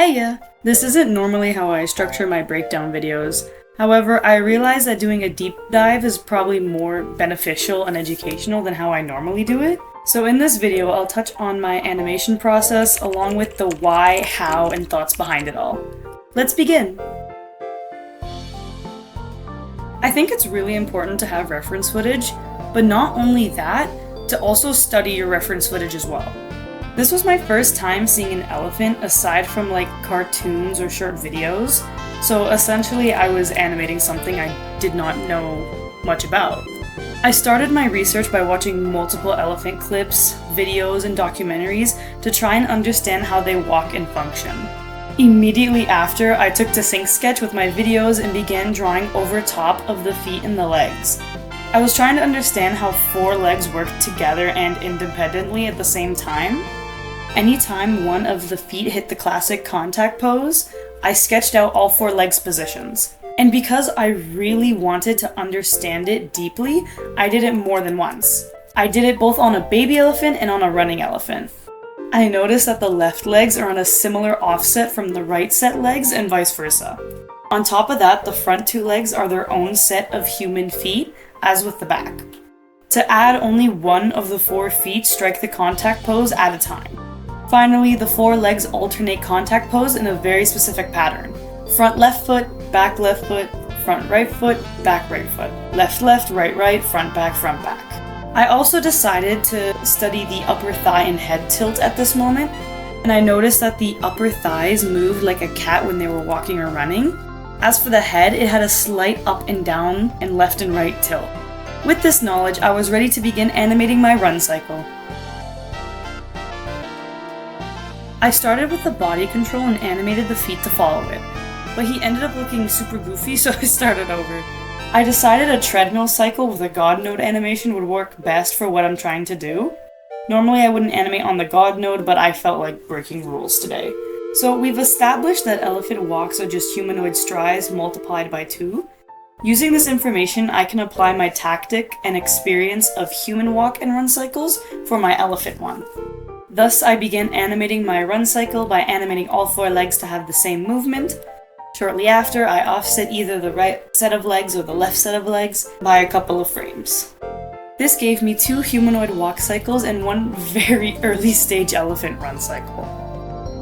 Heya! This isn't normally how I structure my breakdown videos. However, I realize that doing a deep dive is probably more beneficial and educational than how I normally do it. So in this video, I'll touch on my animation process along with the why, how, and thoughts behind it all. Let's begin! I think it's really important to have reference footage, but not only that, to also study your reference footage as well. This was my first time seeing an elephant aside from like cartoons or short videos, so essentially I was animating something I did not know much about. I started my research by watching multiple elephant clips, videos, and documentaries to try and understand how they walk and function. Immediately after, I took to Sync Sketch with my videos and began drawing over top of the feet and the legs. I was trying to understand how 4 legs work together and independently at the same time. Anytime one of the feet hit the classic contact pose, I sketched out all 4 legs positions. And because I really wanted to understand it deeply, I did it more than once. I did it both on a baby elephant and on a running elephant. I noticed that the left legs are on a similar offset from the right set legs and vice versa. On top of that, the front 2 legs are their own set of human feet, as with the back. To add, only one of the 4 feet strike the contact pose at a time. Finally, the 4 legs alternate contact pose in a very specific pattern. Front left foot, back left foot, front right foot, back right foot. Left left, right right, front back, front back. I also decided to study the upper thigh and head tilt at this moment, and I noticed that the upper thighs moved like a cat when they were walking or running. As for the head, it had a slight up and down and left and right tilt. With this knowledge, I was ready to begin animating my run cycle. I started with the body control and animated the feet to follow it, but he ended up looking super goofy, so I started over. I decided a treadmill cycle with a God node animation would work best for what I'm trying to do. Normally I wouldn't animate on the God node, but I felt like breaking rules today. So we've established that elephant walks are just humanoid strides multiplied by 2. Using this information, I can apply my tactic and experience of human walk and run cycles for my elephant one. Thus, I began animating my run cycle by animating all 4 legs to have the same movement. Shortly after, I offset either the right set of legs or the left set of legs by a couple of frames. This gave me 2 humanoid walk cycles and 1 very early stage elephant run cycle.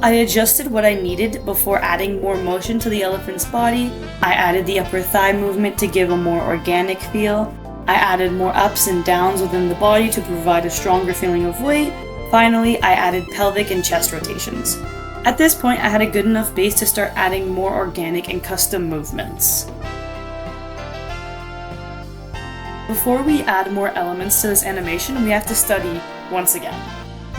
I adjusted what I needed before adding more motion to the elephant's body. I added the upper thigh movement to give a more organic feel. I added more ups and downs within the body to provide a stronger feeling of weight. Finally, I added pelvic and chest rotations. At this point, I had a good enough base to start adding more organic and custom movements. Before we add more elements to this animation, we have to study once again.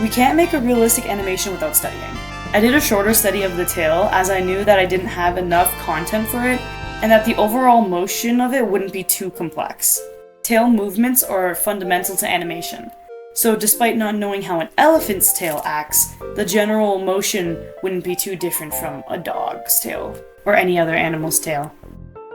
We can't make a realistic animation without studying. I did a shorter study of the tail as I knew that I didn't have enough content for it and that the overall motion of it wouldn't be too complex. Tail movements are fundamental to animation. So despite not knowing how an elephant's tail acts, the general motion wouldn't be too different from a dog's tail, or any other animal's tail.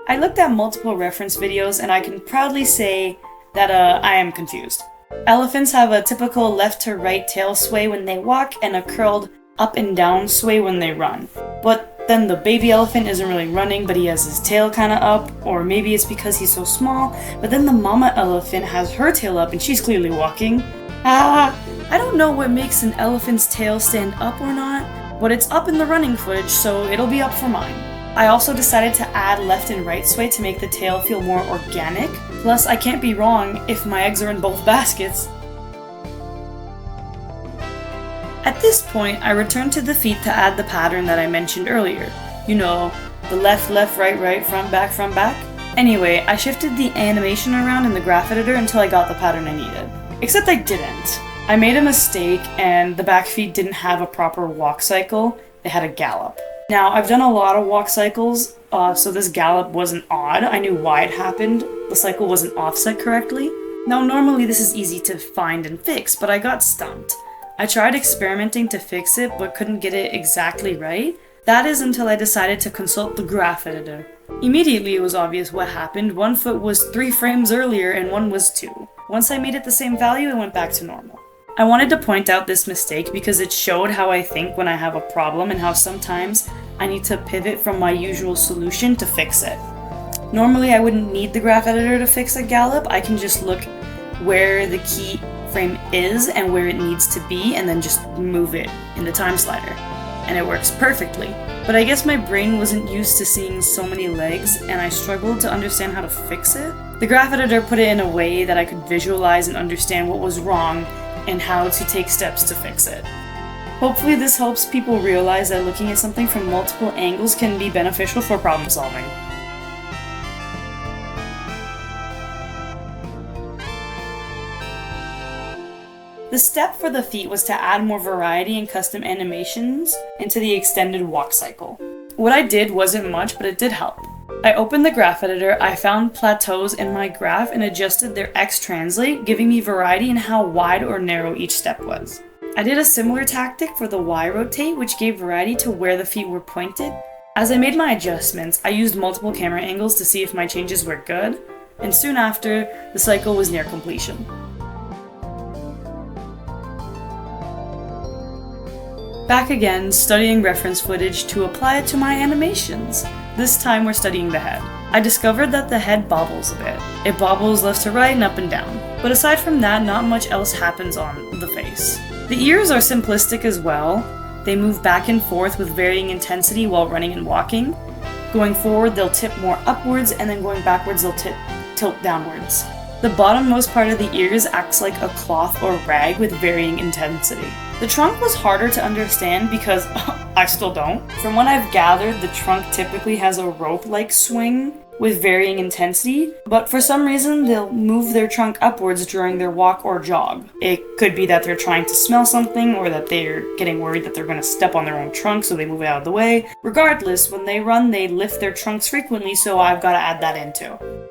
I looked at multiple reference videos and I can proudly say that I am confused. Elephants have a typical left to right tail sway when they walk and a curled up and down sway when they run. But then the baby elephant isn't really running, but he has his tail kinda up, or maybe it's because he's so small, but then the mama elephant has her tail up and she's clearly walking. I don't know what makes an elephant's tail stand up or not, but it's up in the running footage, so it'll be up for mine. I also decided to add left and right sway to make the tail feel more organic, plus I can't be wrong if my eggs are in both baskets. At this point, I returned to the feet to add the pattern that I mentioned earlier. You know, the left, left, right, right, front, back, front, back. Anyway, I shifted the animation around in the graph editor until I got the pattern I needed. Except I didn't. I made a mistake and the back feet didn't have a proper walk cycle, they had a gallop. Now, I've done a lot of walk cycles, so this gallop wasn't odd. I knew why it happened. The cycle wasn't offset correctly. Now, normally this is easy to find and fix, but I got stumped. I tried experimenting to fix it, but couldn't get it exactly right. That is until I decided to consult the graph editor. Immediately it was obvious what happened. 1 foot was 3 frames earlier and 1 was 2. Once I made it the same value, it went back to normal. I wanted to point out this mistake because it showed how I think when I have a problem and how sometimes I need to pivot from my usual solution to fix it. Normally I wouldn't need the graph editor to fix a gallop, I can just look where the keyframe is and where it needs to be and then just move it in the time slider. And it works perfectly. But I guess my brain wasn't used to seeing so many legs and I struggled to understand how to fix it. The graph editor put it in a way that I could visualize and understand what was wrong and how to take steps to fix it. Hopefully this helps people realize that looking at something from multiple angles can be beneficial for problem solving. The step for the feet was to add more variety and custom animations into the extended walk cycle. What I did wasn't much, but it did help. I opened the graph editor, I found plateaus in my graph and adjusted their X translate, giving me variety in how wide or narrow each step was. I did a similar tactic for the Y rotate, which gave variety to where the feet were pointed. As I made my adjustments, I used multiple camera angles to see if my changes were good, and soon after, the cycle was near completion. Back again, studying reference footage to apply it to my animations. This time we're studying the head. I discovered that the head bobbles a bit. It bobbles left to right and up and down. But aside from that, not much else happens on the face. The ears are simplistic as well. They move back and forth with varying intensity while running and walking. Going forward, they'll tip more upwards, and then going backwards, they'll tilt downwards. The bottommost part of the ears acts like a cloth or rag with varying intensity. The trunk was harder to understand because I still don't. From what I've gathered, the trunk typically has a rope-like swing with varying intensity, but for some reason they'll move their trunk upwards during their walk or jog. It could be that they're trying to smell something or that they're getting worried that they're going to step on their own trunk, so they move it out of the way. Regardless, when they run, they lift their trunks frequently, so I've got to add that in too.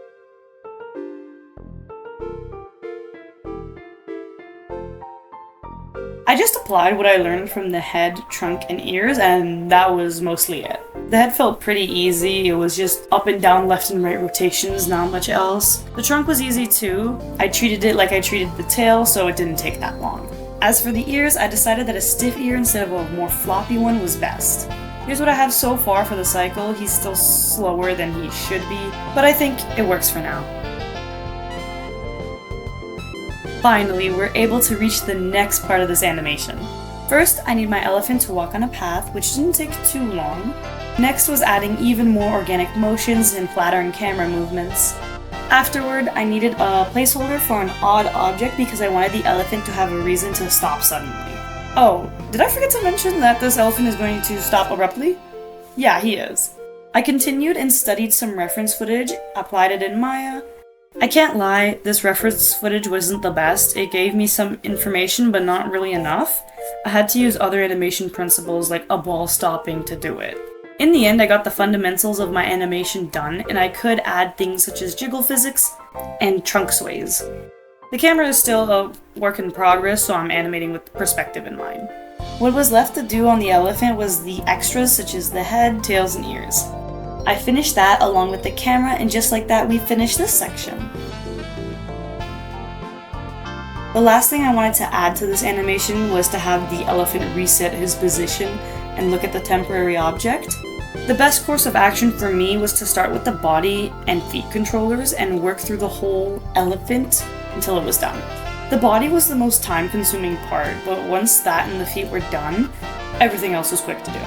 I just applied what I learned from the head, trunk, and ears, and that was mostly it. The head felt pretty easy, it was just up and down, left and right rotations, not much else. The trunk was easy too. I treated it like I treated the tail, so it didn't take that long. As for the ears, I decided that a stiff ear instead of a more floppy one was best. Here's what I have so far for the cycle. He's still slower than he should be, but I think it works for now. Finally, we're able to reach the next part of this animation. First, I need my elephant to walk on a path, which didn't take too long. Next was adding even more organic motions and flattering camera movements. Afterward, I needed a placeholder for an odd object because I wanted the elephant to have a reason to stop suddenly. Oh, did I forget to mention that this elephant is going to stop abruptly? Yeah, he is. I continued and studied some reference footage, applied it in Maya. I can't lie, this reference footage wasn't the best. It gave me some information, but not really enough. I had to use other animation principles like a ball stopping to do it. In the end, I got the fundamentals of my animation done, and I could add things such as jiggle physics and trunk sways. The camera is still a work in progress, so I'm animating with perspective in mind. What was left to do on the elephant was the extras such as the head, tails, and ears. I finished that along with the camera, and just like that, we finished this section. The last thing I wanted to add to this animation was to have the elephant reset his position and look at the temporary object. The best course of action for me was to start with the body and feet controllers and work through the whole elephant until it was done. The body was the most time-consuming part, but once that and the feet were done, everything else was quick to do.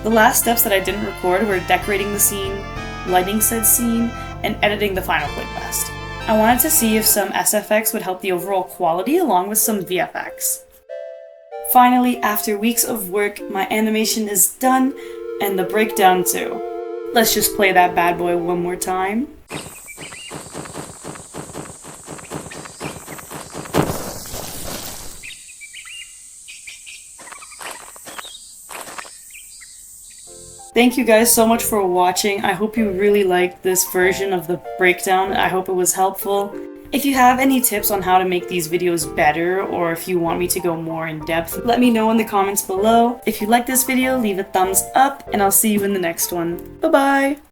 The last steps that I didn't record were decorating the scene, lighting said scene, and editing the final playtest. I wanted to see if some SFX would help the overall quality along with some VFX. Finally, after weeks of work, my animation is done, and the breakdown too. Let's just play that bad boy one more time. Thank you guys so much for watching. I hope you really liked this version of the breakdown. I hope it was helpful. If you have any tips on how to make these videos better, or if you want me to go more in depth, let me know in the comments below. If you like this video, leave a thumbs up, and I'll see you in the next one. Bye bye!